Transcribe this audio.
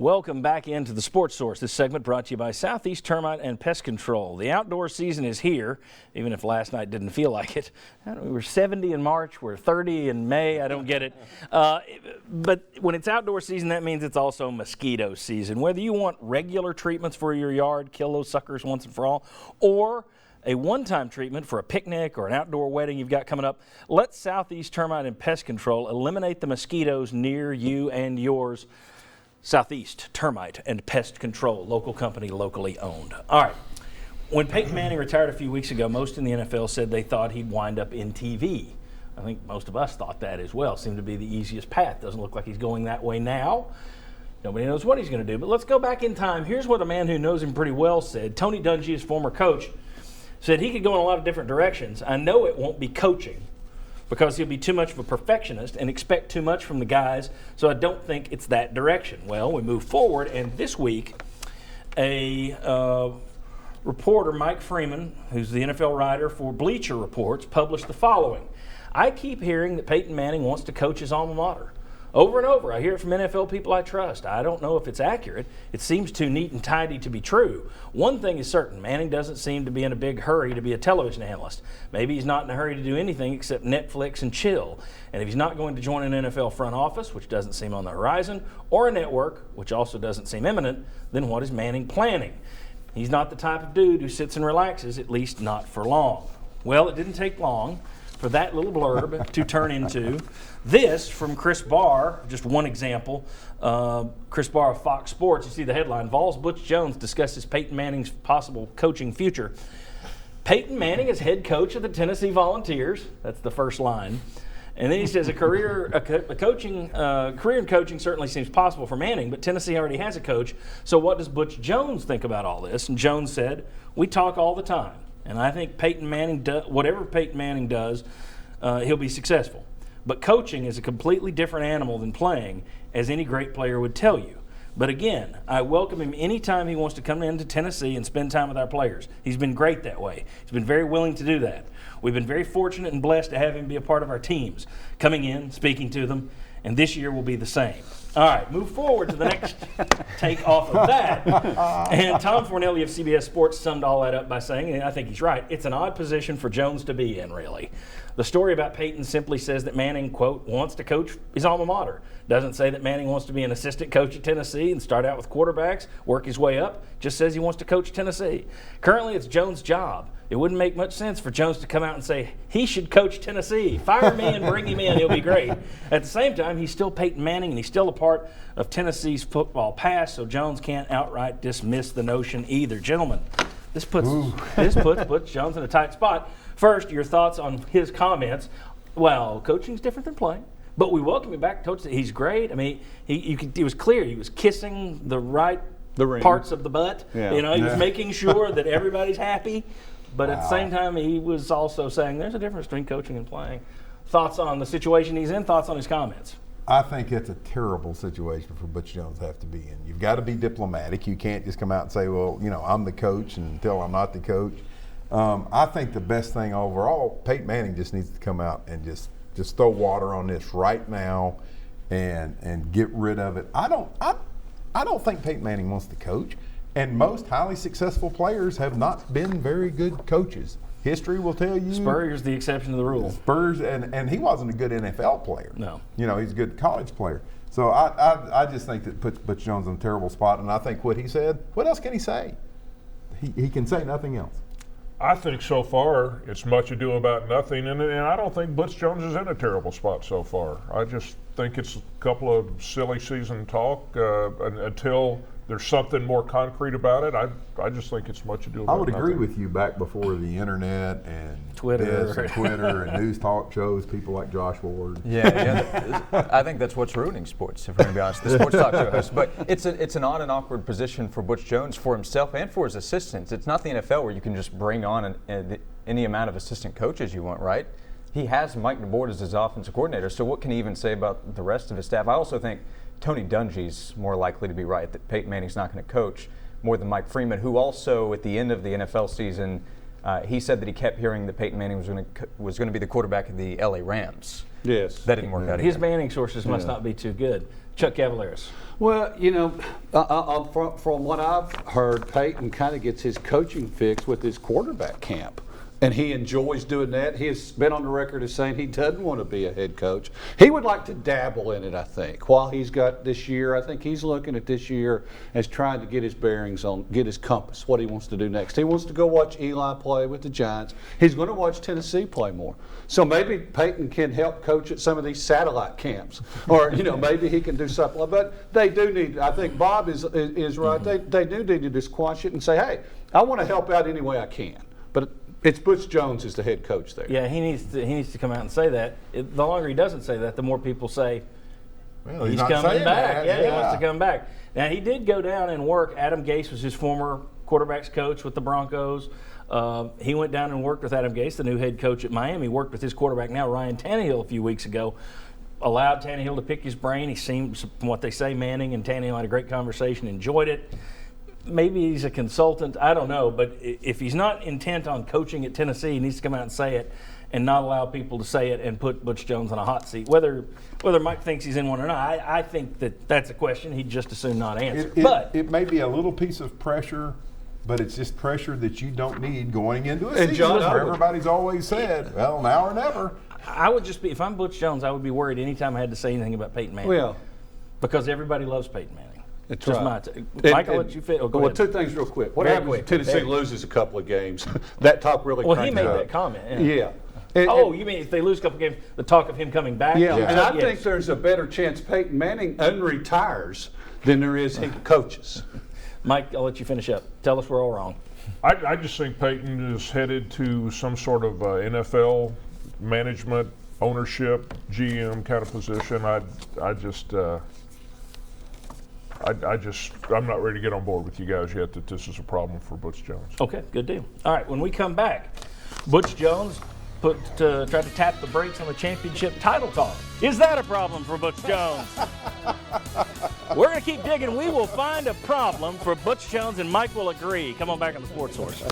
Welcome back into the Sports Source. This segment brought to you by Southeast Termite and Pest Control. The outdoor season is here, even if last night didn't feel like it. We were 70 in March, we're 30 in May, I don't get it. But when it's outdoor season, that means it's also mosquito season. Whether you want regular treatments for your yard, kill those suckers once and for all, or a one-time treatment for a picnic or an outdoor wedding you've got coming up, let Southeast Termite and Pest Control eliminate the mosquitoes near you and yours. Southeast Termite and Pest Control, local company, locally owned. All right. When Peyton Manning retired a few weeks ago, most in the NFL said they thought he'd wind up in TV. I think most of us thought that as well. Seemed to be the easiest path. Doesn't look like he's going that way now. Nobody knows what he's going to do. But let's go back in time. Here's what a man who knows him pretty well said. Tony Dungy, his former coach, said he could go in a lot of different directions. I know it won't be coaching, because he'll be too much of a perfectionist and expect too much from the guys, so I don't think it's that direction. Well, we move forward, and this week, a reporter, Mike Freeman, who's the NFL writer for Bleacher Reports, published the following. I keep hearing that Peyton Manning wants to coach his alma mater. Over and over, I hear it from NFL people I trust. I don't know if it's accurate. It seems too neat and tidy to be true. One thing is certain, Manning doesn't seem to be in a big hurry to be a television analyst. Maybe he's not in a hurry to do anything except Netflix and chill. And if he's not going to join an NFL front office, which doesn't seem on the horizon, or a network, which also doesn't seem imminent, then what is Manning planning? He's not the type of dude who sits and relaxes, at least not for long. Well, it didn't take long for that little blurb to turn into this from Chris Barr, just one example. Chris Barr of Fox Sports, you see the headline, Vols Butch Jones discusses Peyton Manning's possible coaching future. Peyton Manning is head coach of the Tennessee Volunteers. That's the first line. And then he says a career in coaching certainly seems possible for Manning, but Tennessee already has a coach. So what does Butch Jones think about all this? And Jones said, we talk all the time. And I think Peyton Manning, whatever Peyton Manning does, he'll be successful. But coaching is a completely different animal than playing, as any great player would tell you. But again, I welcome him anytime he wants to come into Tennessee and spend time with our players. He's been great that way. He's been very willing to do that. We've been very fortunate and blessed to have him be a part of our teams, coming in, speaking to them, and this year will be the same. All right, move forward to the next take off of that. And Tom Fornelli of CBS Sports summed all that up by saying, and I think he's right, it's an odd position for Jones to be in, really. The story about Peyton simply says that Manning, quote, wants to coach his alma mater. Doesn't say that Manning wants to be an assistant coach at Tennessee and start out with quarterbacks, work his way up. Just says he wants to coach Tennessee. Currently, it's Jones' job. It wouldn't make much sense for Jones to come out and say, he should coach Tennessee. Fire me and bring him in. He'll be great. At the same time, he's still Peyton Manning, and he's still a part of Tennessee's football past, so Jones can't outright dismiss the notion either. Gentlemen, this puts Jones in a tight spot. First, your thoughts on his comments. Well, coaching's different than playing, but we welcome him back. Coach, he's great. I mean, he was clear. He was kissing the right parts of the butt. Yeah. He was making sure that everybody's happy. But at the same time, he was also saying there's a difference between coaching and playing. Thoughts on the situation he's in, thoughts on his comments? I think it's a terrible situation for Butch Jones to have to be in. You've got to be diplomatic. You can't just come out and say, well, I'm the coach until I'm not the coach. I think the best thing overall, Peyton Manning just needs to come out and just throw water on this right now and get rid of it. I don't think Peyton Manning wants to coach. And most highly successful players have not been very good coaches. History will tell you. Spurrier's the exception to the rule. Spurs, and he wasn't a good NFL player. No. He's a good college player. So I just think that puts Butch Jones in a terrible spot. And I think what he said, what else can he say? He can say nothing else. I think so far it's much ado about nothing, and I don't think Butch Jones is in a terrible spot so far. I just think it's a couple of silly season talk until there's something more concrete about it. I just think it's much ado about nothing. I would agree with you back before the internet and Twitter and news talk shows, people like Josh Ward. Yeah, I think that's what's ruining sports, if we're going to be honest, the sports talk show host. But it's an odd and awkward position for Butch Jones, for himself and for his assistants. It's not the NFL where you can just bring on any amount of assistant coaches you want, right? He has Mike DeBoer as his offensive coordinator, so what can he even say about the rest of his staff? I also think Tony Dungy's more likely to be right, that Peyton Manning's not going to coach more than Mike Freeman, who also at the end of the NFL season He said that he kept hearing that Peyton Manning was going to be the quarterback of the LA Rams. Yes. That didn't work out. His Either. Manning sources must not be too good. Chuck Cavaleris. Well, from what I've heard, Peyton kind of gets his coaching fix with his quarterback camp. And he enjoys doing that. He has been on the record as saying he doesn't want to be a head coach. He would like to dabble in it, I think. While he's got this year, I think he's looking at this year as trying to get his bearings on, get his compass, what he wants to do next. He wants to go watch Eli play with the Giants. He's going to watch Tennessee play more. So maybe Peyton can help coach at some of these satellite camps. Or, maybe he can do something. But they do need, I think Bob is right. They do need to squash it and say, hey, I want to help out any way I can. But it's Butch Jones is the head coach there. Yeah, he needs to come out and say that. The longer he doesn't say that, the more people say Well, he's not coming saying back. that. Yeah, he wants to come back. Now he did go down and work. Adam Gase was his former quarterbacks coach with the Broncos. He went down and worked with Adam Gase, the new head coach at Miami. Worked with his quarterback now, Ryan Tannehill, a few weeks ago. Allowed Tannehill to pick his brain. He seemed, from what they say, Manning and Tannehill had a great conversation, enjoyed it. Maybe he's a consultant. I don't know. But if he's not intent on coaching at Tennessee, he needs to come out and say it and not allow people to say it and put Butch Jones on a hot seat. Whether Mike thinks he's in one or not, I think that's a question he'd just as soon not answer. But it may be a little piece of pressure, but it's just pressure that you don't need going into a And season John, where everybody's always said, well, now or never. I would just be, if I'm Butch Jones, I would be worried anytime I had to say anything about Peyton Manning. Well, because everybody loves Peyton Manning. that's Just right. Mike, I'll let you fit. Oh, go well, ahead. two things real quick. What Very happens quick. if Tennessee Very. loses a couple of games? That talk really Well, he cranks made up. that comment. Yeah. You mean if they lose a couple games, the talk of him coming back? Yeah, and I Yes. think there's a better chance Peyton Manning unretires than there is he coaches. Mike, I'll let you finish up. Tell us we're all wrong. I just think Peyton is headed to some sort of NFL management, ownership, GM kind of position. I'm not ready to get on board with you guys yet that this is a problem for Butch Jones. Okay, good deal. All right, when we come back, Butch Jones tried to tap the brakes on the championship title talk. Is that a problem for Butch Jones? We're going to keep digging. We will find a problem for Butch Jones, and Mike will agree. Come on back on the Sports Source.